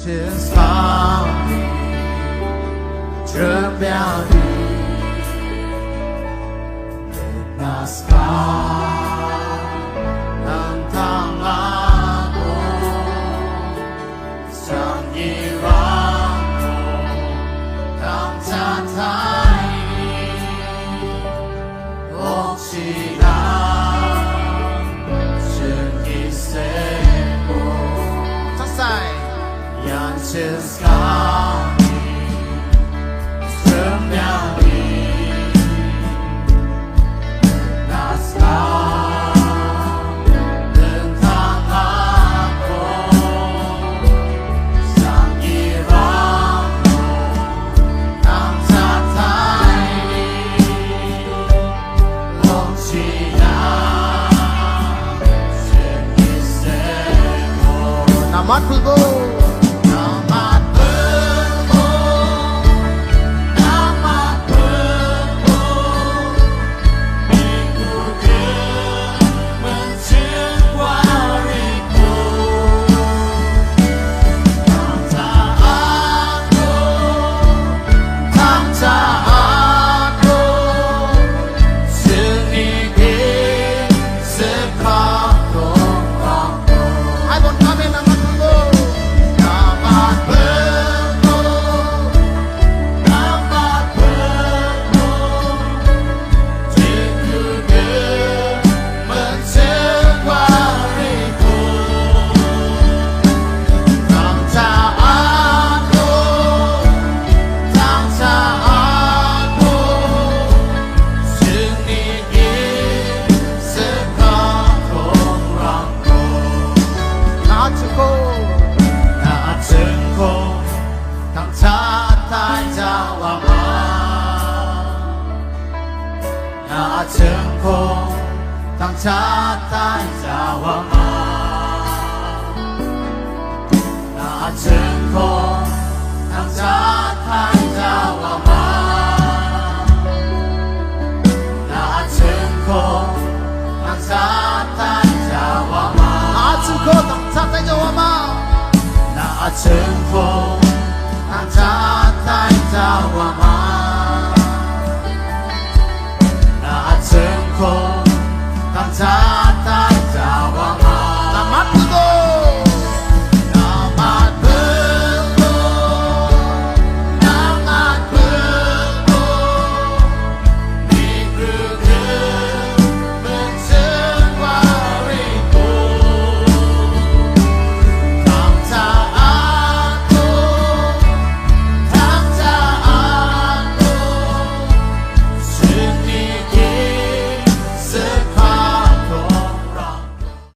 just found me准备你那 sky 能当拉过像一万口当家台我期待是一些过他在眼前 sky 准备你那 sky 能当拉过像一万口当家台我期待是一些过Namat Pulbo成功当家在家望吗那成功当家在家望吗那成功当家在家望吗那成功当家在家望吗那成功